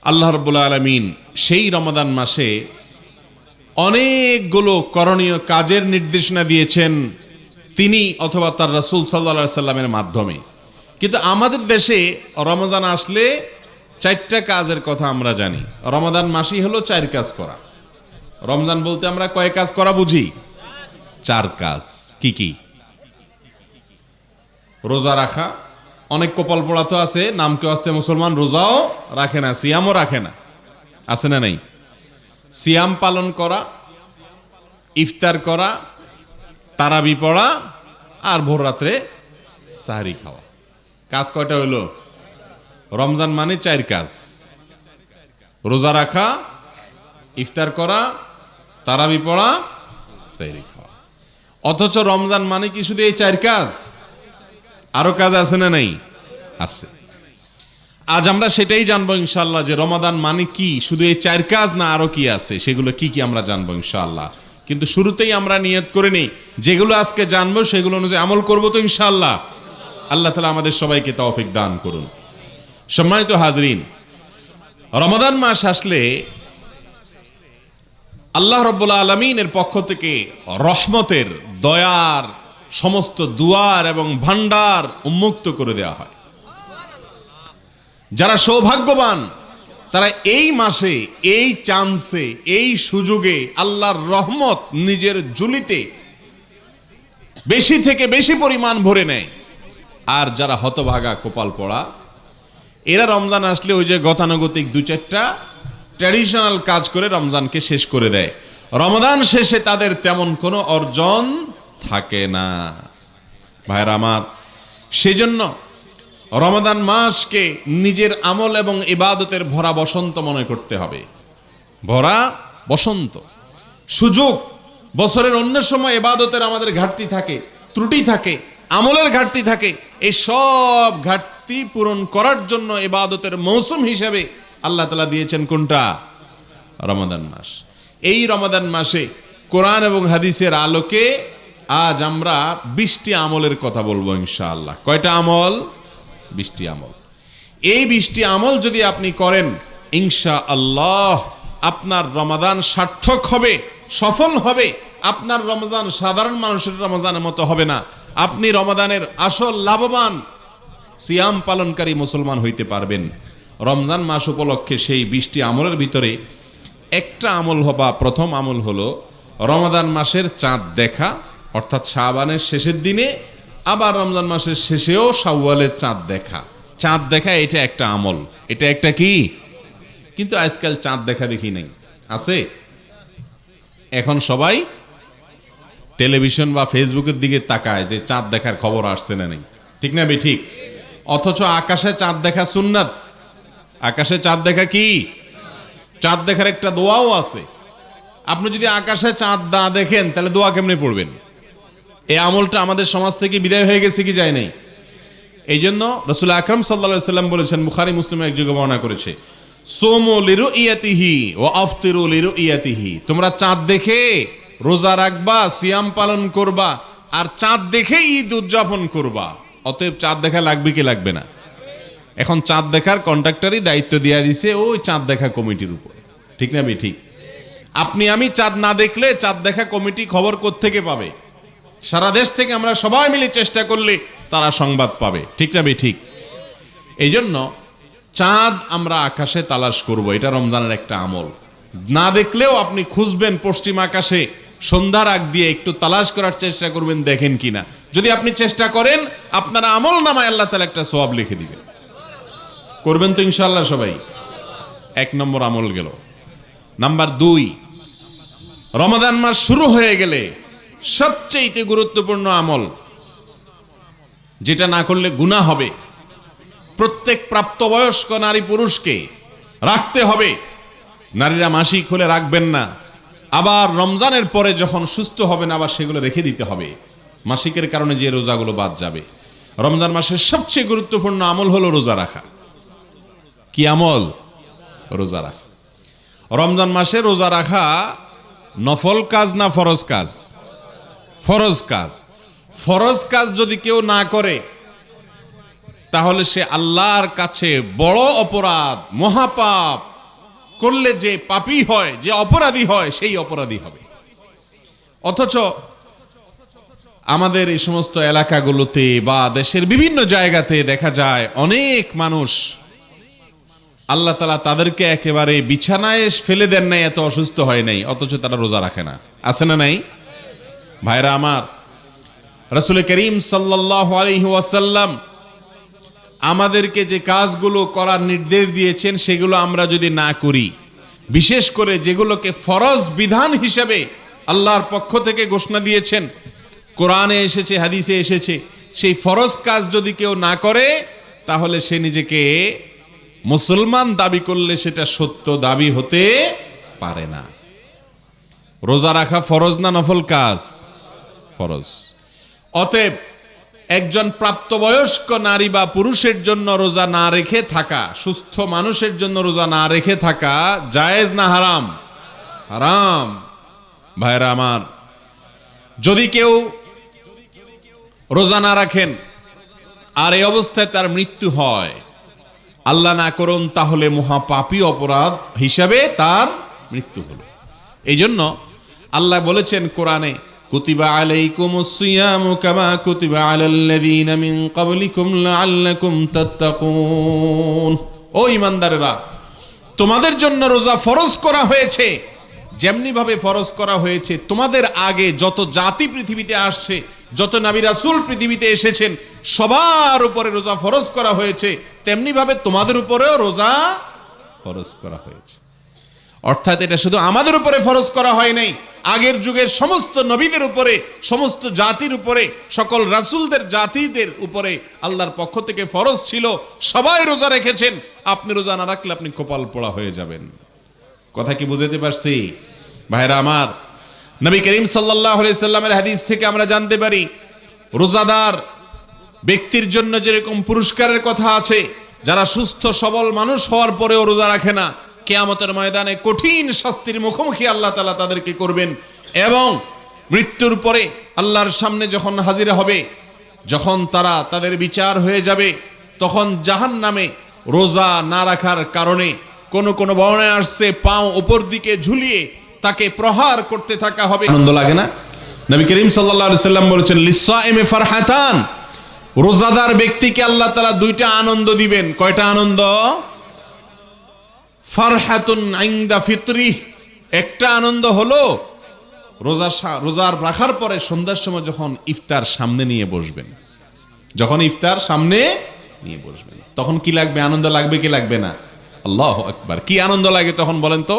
আল্লাহ রাব্বুল আলামিন সেই রমাদান মাসে অনেকগুলো করণীয় কাজের নির্দেশনা দিয়েছেন তিনি অথবা তার রাসূল সাল্লাল্লাহু আলাইহি সাল্লামের মাধ্যমে। কিন্তু আমাদের দেশে রমজান আসলে 4টা কাজের কথা আমরা জানি। রমাদান মাসই হলো 4 কাজ করা। রমজান বলতে আমরা কয় কাজ করা বুঝি? 4 কাজ। কি কি? রোজা রাখা। অনেক কপাল পোড়া তো আছে, নাম কেউ আসতে মুসলমান, রোজাও রাখে না, সিয়ামও রাখে না, আছে না নাই? সিয়াম পালন করা, ইফতার করা, তারাবি পড়া, আর ভোর রাত্রে সাহরি খাওয়া। কাজ কয়টা হইল? রমজান মানে 4 কাজ। রোজা রাখা, ইফতার করা, তারাবি পড়া, সাহরি খাওয়া। অথচ রমজান মানে কি শুধু এই 4 কাজ? আরো কাজ আছে না নাই? আছে। আজ আমরা সেটাই জানবো ইনশাআল্লাহ, যে রমাদান মানে কি, শুধু এই 4 কাজ না আরো কি আছে, সেগুলো কি কি আমরা জানবো ইনশাআল্লাহ। কিন্তু শুরুতেই আমরা নিয়ত করে নিই, যেগুলো আজকে জানবো সেগুলো অনুযায়ী আমল করবো তো ইনশাআল্লাহ। আল্লাহ তাআলা আমাদের সবাইকে তৌফিক দান করুন। সম্মানিত হাজরিন, রমাদান মাস আসলে আল্লাহ রাব্বুল আলামিনের পক্ষ থেকে রহমতের, দয়ার সমস্ত দুয়ার এবং ভান্ডার উন্মুক্ত করে দেওয়া হয়। যারা সৌভাগ্যবান তারা এই মাসে, এই চান্সে, এই সুযোগে আল্লাহর রহমত নিজের ঝুলিতে বেশি থেকে বেশি পরিমাণ ভরে নেয়। আর যারা হতভাগা, কপাল পড়া, এরা রমজান আসলে ওই যে গতানুগতিক 2-4টা ট্র্যাডিশনাল কাজ করে রমজানকে শেষ করে দেয়। রমজান শেষে তাদের তেমন কোনো অর্জন থাকে না। ভাইরা আমার, সেজন্য রমাদান মাসকে নিজের আমল এবং ইবাদতের ভরা বসন্ত মনে করতে হবে। ভরা বসন্ত, সুযোগ। বছরের অন্য সময় ইবাদতের আমাদের ঘাটতি থাকে, ত্রুটি থাকে, আমলের ঘাটতি থাকে। এই সব ঘাটতি পূরণ করার জন্য ইবাদতের মৌসুম হিসেবে আল্লাহ তাআলা দিয়েছেন কোনটা? রমাদান মাস। এই রমাদান মাসে কোরআন এবং হাদিসের আলোকে আজ আমরা 20টি আমলের কথা বলবো ইনশাআল্লাহ। কয়টা আমল? 20টি আমল। এই 20টি আমল যদি আপনি করেন ইনশাআল্লাহ আপনার রমাদান সার্থক হবে, সফল হবে। আপনার রমজান সাধারণ মানুষের রমজানের মতো হবে না। আপনি রমাদানের আসল লাভবান সিয়াম পালনকারী মুসলমান হইতে পারবেন। রমজান মাস উপলক্ষে সেই 20টি আমলের ভিতরে একটা আমল হবা, প্রথম আমল হলো রমাদান মাসের চাঁদ দেখা, অর্থাৎ শাবানের শেষের দিনে, আবার রমজান মাসের শেষেও শাওয়ালের চাঁদ দেখা। চাঁদ দেখা এটা একটা আমল, এটা একটা কি? কিন্তু আজকাল চাঁদ দেখা দেখি নাই, আছে? এখন সবাই টেলিভিশন বা ফেসবুকের দিকে তাকায় যে চাঁদ দেখার খবর আসছে না নেই, ঠিক না ঠিক? অথচ আকাশে চাঁদ দেখা সুন্নাত। আকাশে চাঁদ দেখা কি? চাঁদ দেখার একটা দোয়াও আছে। আপনি যদি আকাশে চাঁদ না দেখেন তাহলে দোয়া কেমনে পড়বেন? এই আমলটা আমাদের সমাজ থেকে বিদায় হয়ে গেছে কি যায় নাই? এই জন্য রাসূল আকরাম সাল্লাল্লাহু আলাইহি সাল্লাম বলেছেন, বুখারী মুসলিম এক জায়গায় বর্ণনা করেছে, সুমু লিরুইয়াতিহি ওয়া আফতিরু লিরুইয়াতিহি। তোমরা চাঁদ দেখে রোজা রাখবা, সিয়াম পালন করবা, আর চাঁদ দেখে ঈদ উদযাপন করবা। অতএব চাঁদ দেখা লাগবে কি লাগবে না? এখন চাঁদ দেখার কন্ট্রাক্টরই দায়িত্ব দিয়ে দিছে ওই চাঁদ দেখা কমিটির উপর, ঠিক না ঠিক? আপনি আমি চাঁদ না দেখলে চাঁদ দেখা কমিটি খবর কোত্থেকে পাবে? সারা দেশ থেকে আমরা সবাই মিলে চেষ্টা করলে তারা সংবাদ পাবে, ঠিক না ঠিক? এই জন্য চাঁদ আমরা আকাশে তালাশ করব, এটা রমজানের একটা আমল। না দেখলেও আপনি খুঁজবেন পশ্চিম আকাশে, সন্ধ্যার আগ দিয়ে একটু তালাশ করার চেষ্টা করবেন, দেখেন কিনা। যদি আপনি চেষ্টা করেন আপনার আমল নামায় আল্লাহ তাআলা একটা সওয়াব লিখে দিবেন। করবেন তো ইনশাআল্লাহ সবাই? 1 নম্বর আমল গেল। নাম্বার 2, রমাদান মাস শুরু হয়ে গেলে সবচেয়ে গুরুত্বপূর্ণ আমল, যেটা না করলে গুনাহ হবে, প্রত্যেক প্রাপ্তবয়স্ক নারী পুরুষকে রাখতে হবে। নারীরা মাসিক হলে রাখবেন না, আবার রমজানের পরে যখন সুস্থ হবেন আবার সেগুলো রেখে দিতে হবে। মাসিকের কারণে যে রোজাগুলো বাদ যাবে। রমজান মাসের সবচেয়ে গুরুত্বপূর্ণ আমল হলো রোজা রাখা। কি আমল? রোজা রাখা। রমজান মাসে রোজা রাখা নফল কাজ না ফরজ কাজ? ফরজ কাজ। ফরজ কাজ যদি কেউ না করে তাহলে সে আল্লাহর কাছে বড় অপরাধ, মহাপাপ করলে যে পাপী হয়, যে অপরাধী হয়, সেই অপরাধী হবে। অথচ আমাদের এই সমস্ত এলাকাগুলোতে বা দেশের বিভিন্ন জায়গাতে দেখা যায় অনেক মানুষ আল্লাহ তাআলা তাদেরকে একেবারে বিছানায় ফেলে দেন নাই, এত অসুস্থ হয় নাই, অথচ তারা রোজা রাখে না। আছে না নাই? ভাইরা আমার, রাসূল করিম সাল্লাল্লাহু আলাইহি ওয়াসাল্লাম আমাদেরকে যে কাজগুলো করার নির্দেশ দিয়েছেন সেগুলো আমরা যদি না করি, বিশেষ করে যেগুলোকে ফরজ বিধান হিসেবে আল্লাহর পক্ষ থেকে ঘোষণা দিয়েছেন, কোরআনে এসেছে, হাদিসে এসেছে, সেই ফরজ কাজ যদি কেউ না করে তাহলে সে নিজেকে মুসলমান দাবি করলে সেটা সত্য দাবি হতে পারে না। রোজা রাখা ফরজ না নফল কাজ? ফরজ। অতএব একজন প্রাপ্তবয়স্ক নারী বা পুরুষের জন্য রোজা না রেখে থাকা, সুস্থ মানুষের জন্য রোজা না রেখে থাকা জায়েজ না হারাম? হারাম। ভাইরা আমার, যদি কেউ রোজা না রাখেন আর এই অবস্থায় তার মৃত্যু হয়, আল্লাহ না করুন, তাহলে মহাপাপী অপরাধ হিসাবে তার মৃত্যু হলো। এই জন্য আল্লাহ বলেছেন কোরআনে, কুতিবা আলাইকুমুস সিয়ামু কামা কুতিবা আলাল্লাযীনা মিন ক্বাবলিকুম লাআল্লাকুম তাত্তাকুন। ও ঈমানদারেরা, তোমাদের জন্য রোজা ফরজ করা হয়েছে যেমনি ভাবে ফরজ করা হয়েছে তোমাদের আগে যত জাতি পৃথিবীতে আসছে, যত নবী রাসূল পৃথিবীতে এসেছেন, সবার উপরে রোজা ফরজ করা হয়েছে, তেমনি ভাবে তোমাদের উপরেও রোজা ফরজ করা হয়েছে। অর্থাৎ এটা শুধু আমাদের উপরে ফরজ করা হয় নাই, আগের যুগের সমস্ত নবীদের উপরে, সমস্ত জাতির উপরে, সকল রাসূলদের জাতিদের উপরে আল্লাহর পক্ষ থেকে ফরজ ছিল। সবাই রোজা রেখেছেন। আপনি রোজা না রাখলে আপনি কপাল পোড়া হয়ে যাবেন। কথা কি বুঝাতে পারছি? ভাইরা আমার, নবী করিম সাল্লাল্লাহু আলাইহি সাল্লামের হাদিস থেকে আমরা জানতে পারি, রোজাদার ব্যক্তির জন্য যেরকম পুরস্কারের কথা আছে, যারা সুস্থ সবল মানুষ হওয়ার পরেও রোজা রাখে না, কিয়ামতের ময়দানে কঠিন শাস্তির মুখোমুখি আল্লাহ তাআলা তাদেরকে করবেন। এবং মৃত্যুর পরে আল্লাহর সামনে যখন হাজির হবে, যখন তারা তাদের বিচার হয়ে যাবে, তখন জাহান্নামে রোজা না রাখার কারণে কোন কোন বর্ণনায় আসছে পাও উপর দিকে ঝুলিয়ে তাকে প্রহার করতে থাকা হবে। আনন্দ লাগে না? নবী করিম সাল্লাল্লাহু আলাইহি সাল্লাম বলেছেন, লিসাইমি ফারহাতান, রোজাদার ব্যক্তিকে আল্লাহ তাআলা দুইটা আনন্দ দিবেন। কয়টা আনন্দ? ফারহাতুন ইনদা ফিতরি, একটা আনন্দ হলো রোজার রাখার পরে সন্ধ্যার সময় যখন ইফতার সামনে নিয়ে বসবেন, যখন ইফতার সামনে নিয়ে বসবেন, তখন কি লাগবে? আনন্দ লাগবে কি লাগবে না? আল্লাহু আকবার। কি আনন্দ লাগে তখন বলেন তো?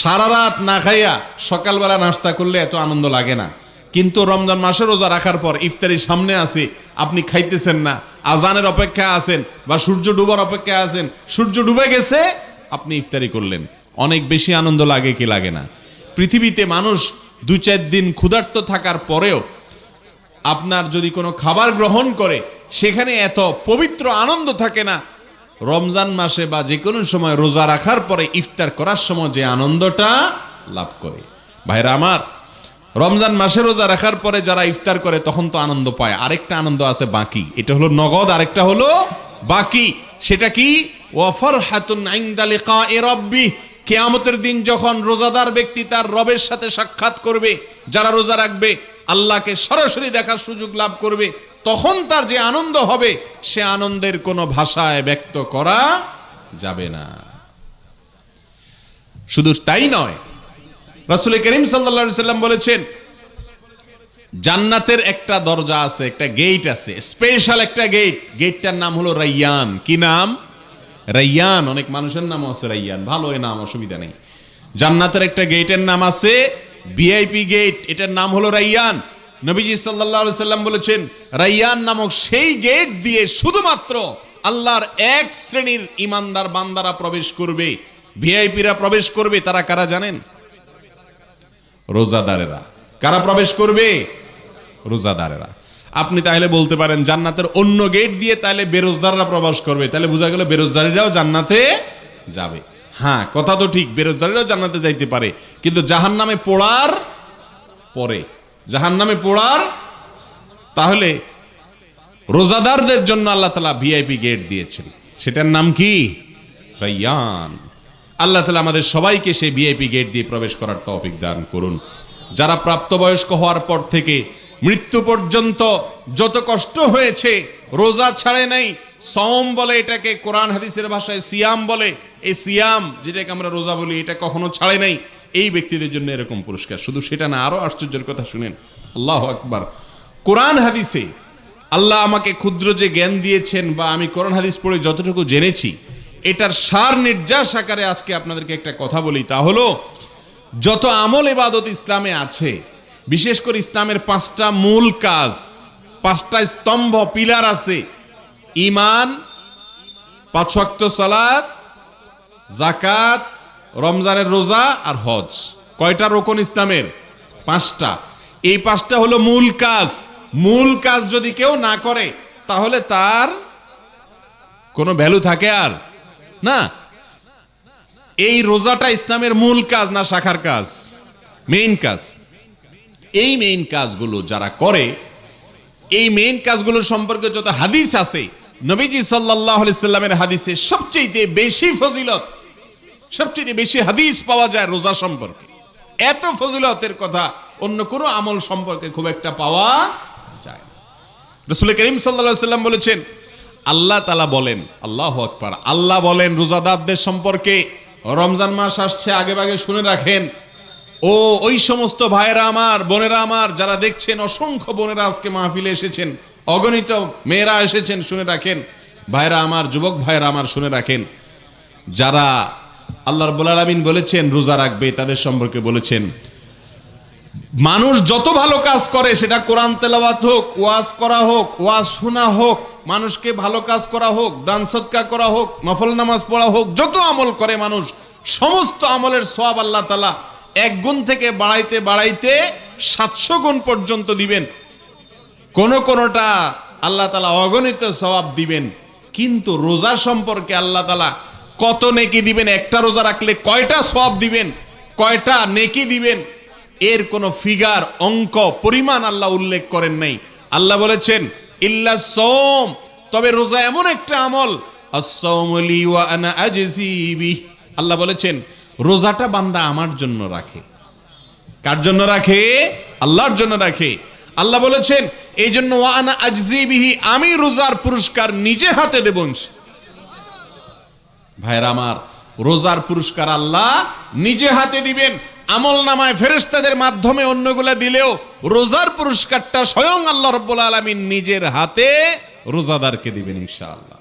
সারা রাত না খাইয়া সকালবেলা নাস্তা করলে এত আনন্দ লাগে না, কিন্তু রমজান মাসে রোজা রাখার পর ইফতারির সামনে আছে, আপনি খাইতেছেন না, আজানের অপেক্ষায় আছেন বা সূর্য ডুবার অপেক্ষায় আছেন, সূর্য ডুবে গেছে, আপনি ইফতারি করলেন, অনেক বেশি আনন্দ লাগে কি লাগে না? পৃথিবীতে মানুষ 2-4 দিন ক্ষুধার্ত থাকার পরেও আপনার যদি কোনো খাবার গ্রহণ করে সেখানে এত পবিত্র আনন্দ থাকে না, রমজান মাসে বা যে কোনো সময় রোজা রাখার পরে ইফতার করার সময় যে আনন্দটা লাভ করে। ভাইরা আমার, রমজান মাসে রোজা রাখার পরে যারা ইফতার করে তখন তো আনন্দ পায়, আরেকটা আনন্দ আছে বাকি, এটা হলো নগদ, আরেকটা হলো বাকি। সেটা কি? ওয়া ফারহাতুন ইনদা লিকাই রাব্বি, কিয়ামতের দিন যখন রোজাদার ব্যক্তি তার রবের সাথে সাক্ষাৎ করবে, যারা রোজা রাখবে আল্লাহকে সরাসরি দেখার সুযোগ লাভ করবে, তখন তার যে আনন্দ হবে সে আনন্দের কোনো ভাষায় ব্যক্ত করা যাবে না। শুধু তাই নয়, রাসূল করিম সাল্লাল্লাহু আলাইহি সাল্লাম বলেছেন, জান্নাতের একটা দরজা আছে, একটা গেট আছে, স্পেশাল একটা গেট, গেটটার নাম হলো রাইয়ান। কি নাম? রাইয়ান। অনেক মানুষের নাম আছে রাইয়ান, ভালো এই নাম, অসুবিধা নেই। জান্নাতের একটা গেটের নাম আছে ভিআইপি গেট, এটার নাম হলো রাইয়ান। নবীজি সাল্লাল্লাহু আলাইহি সাল্লাম বলেছেন, রাইয়ান নামক সেই গেট দিয়ে শুধুমাত্র আল্লাহর এক শ্রেণীর ঈমানদার বান্দারা প্রবেশ করবে, ভিআইপিরা প্রবেশ করবে। তারা কারা জানেন? রোজাদারেরা। কারা প্রবেশ করবে? রোজাদারেরা। আপনি তাহলে বলতে পারেন জান্নাতের অন্য গেট দিয়ে তাহলে বেরোজদাররা প্রবেশ করবে, তাহলে বোঝা গেল বেরোজদারিরাও জান্নাতে যাবে। হ্যাঁ, কথা তো ঠিক, বেরোজদারিরাও জান্নাতে যাইতে পারে, কিন্তু জাহান্নামে পোড়ার পরে, জাহান্নামে পোড়ার, তাহলে রোজাদারদের জন্য আল্লাহ তাআলা ভিআইপি গেট দিয়েছেন, সেটার নাম কি? রাইয়ান। আল্লাহ তাআলা আমাদের সবাইকে সেই ভিআইপি গেট দিয়ে প্রবেশ করার তৌফিক দান করুন। যারা প্রাপ্তবয়স্ক হওয়ার পর থেকে মৃত্যু পর্যন্ত যত কষ্ট হয়েছে, রোজা ছাড়ে নাই, সওম বলে এটাকে, কোরআন হাদিসের ভাষায় সিয়াম বলে, এই সিয়াম যেটাকে আমরা রোজা বলি, এটা কখনো ছাড়ে নাই, এই ব্যক্তিদের জন্য এরকম পুরস্কার। শুধু সেটা না, আরো আশ্চর্যের কথা শুনেন, আল্লাহু আকবার। কোরআন হাদিসে আল্লাহ আমাকে ক্ষুদ্র যে জ্ঞান দিয়েছেন, বা আমি কোরআন হাদিস পড়ে যতটুকু জেনেছি, এটার সার নির্যাস আকারে আজকে আপনাদেরকে একটা কথা বলি। তা হলো, যত আমল ইবাদত ইসলামে আছে, বিশেষ করে ইসলামের 5টা মূল কাজ, 5টা স্তম্ভ পিলার আছে: ঈমান, 5 ওয়াক্ত সালাত, যাকাত, রমজানের রোজা আর হজ। কয়টা রোকন ইসলামের? 5টা। এই 5টা হলো মূল কাজ। মূল কাজ যদি কেউ না করে, তাহলে তার কোনো ভ্যালু থাকে আর না। এই রোজাটা ইসলামের মূল কাজ না শাখার কাজ? মেইন কাজ। এই মেইন কাজগুলো যারা করে, এই মেইন কাজগুলো সম্পর্কে যত হাদিস আছে, নবীজি সাল্লাল্লাহু আলাইহি সাল্লামের হাদিসে সবচেয়ে বেশি ফজিলত, সবচেয়ে বেশি হাদিস পাওয়া যায় রোজা সম্পর্কে। এত ফজিলতের কথা অন্য কোনো আমল সম্পর্কে খুব একটা পাওয়া যায় না। রাসূল করিম সাল্লাল্লাহু আলাইহি সাল্লাম বলেছেন, আল্লাহ তাআলা বলেন, আল্লাহু আকবার, আল্লাহ বলেন রোজাদারদের সম্পর্কে, রমজান মাস আসছে, আগে ভাগে শুনে রাখেন। ও ওই সমস্ত ভাইয়েরা আমার, বোনেরা আমার যারা দেখছেন, অসংখ্য বোনেরা আজকে মাহফিলে এসেছেন, অগণিত মেয়েরা এসেছেন, শুনে রাখেন। ভাইয়েরা আমার, যুবক ভাইয়েরা আমার, শুনে রাখেন। যারা আল্লাহ রাব্বুল আলামিন বলেছেন রোজা রাখবে, তাদের সম্পর্কে বলেছেন, মানুষ যত ভালো কাজ করে, সেটা কোরআন তেলাওয়াত হোক, ওয়াজ করা হোক, ওয়াজ শোনা হোক, মানুষকে ভালো কাজ করা হোক, দান সদকা করা হোক, নফল নামাজ পড়া হোক, যত আমল করে মানুষ, সমস্ত আমলের সওয়াব আল্লাহ তাআলা 1 গুণ থেকে বাড়াইতে বাড়াইতে 700 গুণ পর্যন্ত দিবেন। কোনটা আল্লাহ তাআলা অগণিত সওয়াব দিবেন। কিন্তু রোজা সম্পর্কে আল্লাহ তাআলা কত নেকি দিবেন, একটা রোজা রাখলে কয়টা সওয়াব দিবেন, কয়টা নেকি দিবেন, এর কোনো ফিগার, অঙ্ক, পরিমাণ আল্লাহ উল্লেখ করেন নাই। আল্লাহ বলেছেন ইল্লা সাওম, তবে রোজা এমন একটা আমল, আস-সাওমু লি ওয়া আনা আজজি বিহি। আল্লাহ বলেছেন রোজাটা বান্দা আমার জন্য রাখে। কার জন্য রাখে? আল্লাহর জন্য রাখে। আল্লাহ বলেছেন এই জন্য ওয়া আনা আজজি বিহি, আমি রোজার পুরস্কার নিজে হাতে দেব। ভাইরা আমার, রোজার পুরস্কার আল্লাহ নিজে হাতে দিবেন। আমল নামায় ফেরেশতাদের মাধ্যমে অন্যগুলা দিলেও রোজার পুরস্কারটা স্বয়ং আল্লাহ রাব্বুল আলামিন নিজের হাতে রোজাদারকে দিবেন ইনশাআল্লাহ।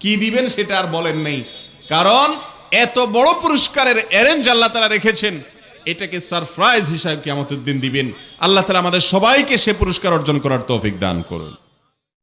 কি দিবেন সেটা আর বলেন নাই, কারণ এত বড় পুরস্কারের অ্যারেঞ্জ আল্লাহ তাআলা রেখেছেন, এটাকে সারপ্রাইজ হিসাবে কিয়ামতের দিন দিবেন। আল্লাহ তাআলা আমাদের সবাইকে সে পুরস্কার অর্জন করার তৌফিক দান করুন।